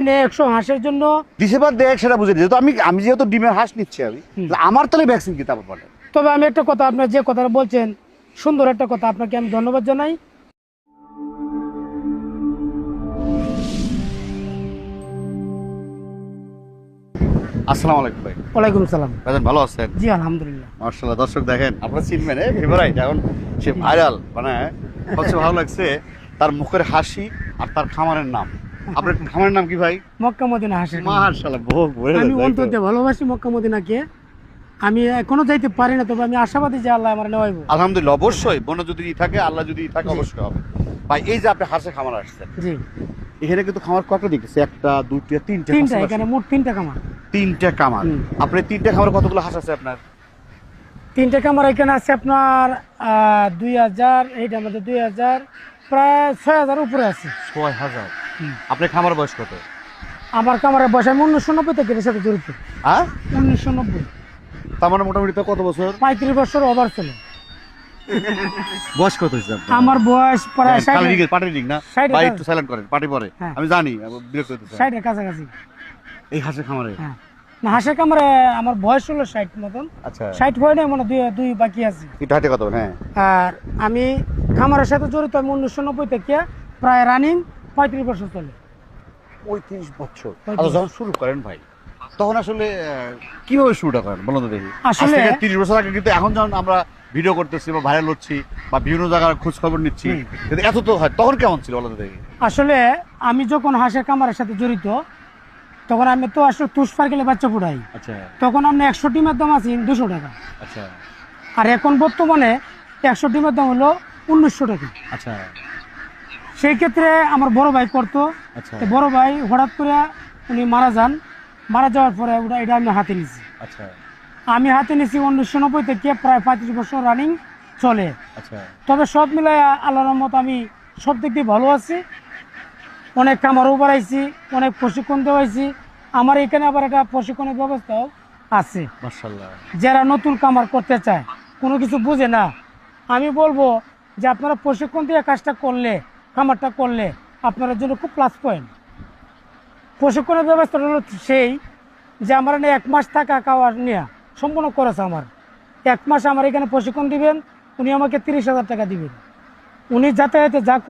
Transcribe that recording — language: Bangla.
100 হাঁসের জন্য ডিসেম্বর দেখ সেটা বুঝে যেহেতু আমি যেহেতু ডিমের হাঁস নিচ্ছি আমি আমার তাহলে ভ্যাকসিন কি তারপর বলেন। তবে আমি একটা কথা, আপনার যে কথাটা বলছেন সুন্দর একটা কথা, আপনাকে আমি ধন্যবাদ জানাই। আসসালামু আলাইকুম ভাই। ওয়ালাইকুম সালাম। ভাইজান ভালো আছেন? জি আলহামদুলিল্লাহ। মাশাআল্লাহ, দর্শক দেখেন আপনারা চিনবেন ফেভারাইট এখন সে ভাইরাল, মানে সবচেয়ে ভালো লাগছে তার মুখের হাসি আর তার খামারের নাম। আপনার খামারের নাম কি ভাই? মক্কা মদিনা হাঁসের খামার। মাশাআল্লাহ, বহু বড়। আমি অন্তত ভালোবাসি মক্কা মদিনাকে, আমি এখনো যাইতে পারি না, তবে আমি আশাবাদী যে আল্লাহ আমার নেওয়াইব। আলহামদুলিল্লাহ, অবশ্যই বন্য যদি থাকে আল্লাহ যদি থাকে অবশ্যই হবে। ভাই এই যে আপনি হাঁসের খামার আসছেন, জি এখানে কিন্তু খামার কয়টা দেখতেছি? একটা দুইটা তিনটা তিনটা, এখানে মোট 3টা খামার। তিনটা খামার। আপনি তিনটা খামারে কতগুলো হাঁস আছে আপনার? 3টা খামার এখানে আছে আপনার 2000, এইটা আমাদের 2000, প্রায় 6000 উপরে আছে। 6000। আপনার খামার বয়স কত? আমার খামারের বয়স, আমি 1990 থেকে এর সাথে জড়িত। হ্যাঁ 1990। তার মানে মোটামুটি তো কত বছর? 35 বছর ওভার ছিল। বয়স কত হয়েছে আপনার? আমার বয়স প্রায় 60। পার্টি দিক না 60 ভাই, একটু সাইলেন্ট করেন, পার্টি পরে হ্যাঁ। আমি জানি বিরক্ত হইতেছে। 60 এর কাছাকাছি। এই হাঁসের খামারে? হ্যাঁ না, হাঁসের খামারে আমার বয়স হলো 60 মতন। আচ্ছা, 60 হয় না, মানে দুই বাকি আছে। এটা হাতে কত? হ্যাঁ, আর আমি খামারের সাথে জড়িত আমি 1990 থেকে প্রায় রানিং 35 বছর চলে। 35 বছর। 35 আচ্ছা, যখন শুরু করেন ভাই তখন আসলে কিভাবে শুরুটা করেন বলুন তো দেখি। আসলে 30 বছর আগে কিন্তু এখন যখন আমরা ভিডিও করতেছি বা ভাইরাল হচ্ছি বা বিভিন্ন জায়গার খোঁজ খবর নিচ্ছি, কিন্তু এত তো হয়, তখন কেমন ছিল বলুন তো দেখি। আসলে আমি যখন হাঁসের খামারের সাথে জড়িত, তখন আমি তো আসলে তুষ পার্কেলে বাচ্চা ফুটাই। আচ্ছা তখন আমরা 100 ডিমের দাম আছে 200 টাকা। আচ্ছা আর এখন বর্তমানে 100 ডিমের দাম হলো 1900 টাকা। আচ্ছা সেই ক্ষেত্রে আমার বড় ভাই করতো। আচ্ছা তো বড় ভাই হঠাৎ করে উনি মারা যান। মারা যাওয়ার পরে এটা আমি হাতে নিছি। আচ্ছা আমি হাতে নিছি 1990 থেকে প্রায় 35 বছর রানিং চলে। আচ্ছা তবে সব মিলাই আল্লাহর রহমত আমি সব দিক দিয়ে ভালো আছি। অনেক খামারও বাড়াইছি, অনেক প্রশিক্ষণ দেওয়াইছি। আমার এখানে আবার একটা প্রশিক্ষণের ব্যবস্থাও আছে। মাশাআল্লাহ। যারা নতুন খামার করতে চায়, কোনো কিছু বুঝে না, আমি বলবো যে আপনারা প্রশিক্ষণ দিয়ে কাজটা করলে, খামারটা করলে আপনাদের জন্য খুব প্লাস পয়েন্ট। প্রশিক্ষণের ব্যবস্থাটা হলো সেই যে আমার এখানে 1 মাস থাকা খাওয়ার নেওয়া সম্পূর্ণ করেছে। আমার 1 মাস আমার এখানে প্রশিক্ষণ দিবেন, উনি আমাকে 30,000 টাকা দিবেন। উনি যাতায়াতে যা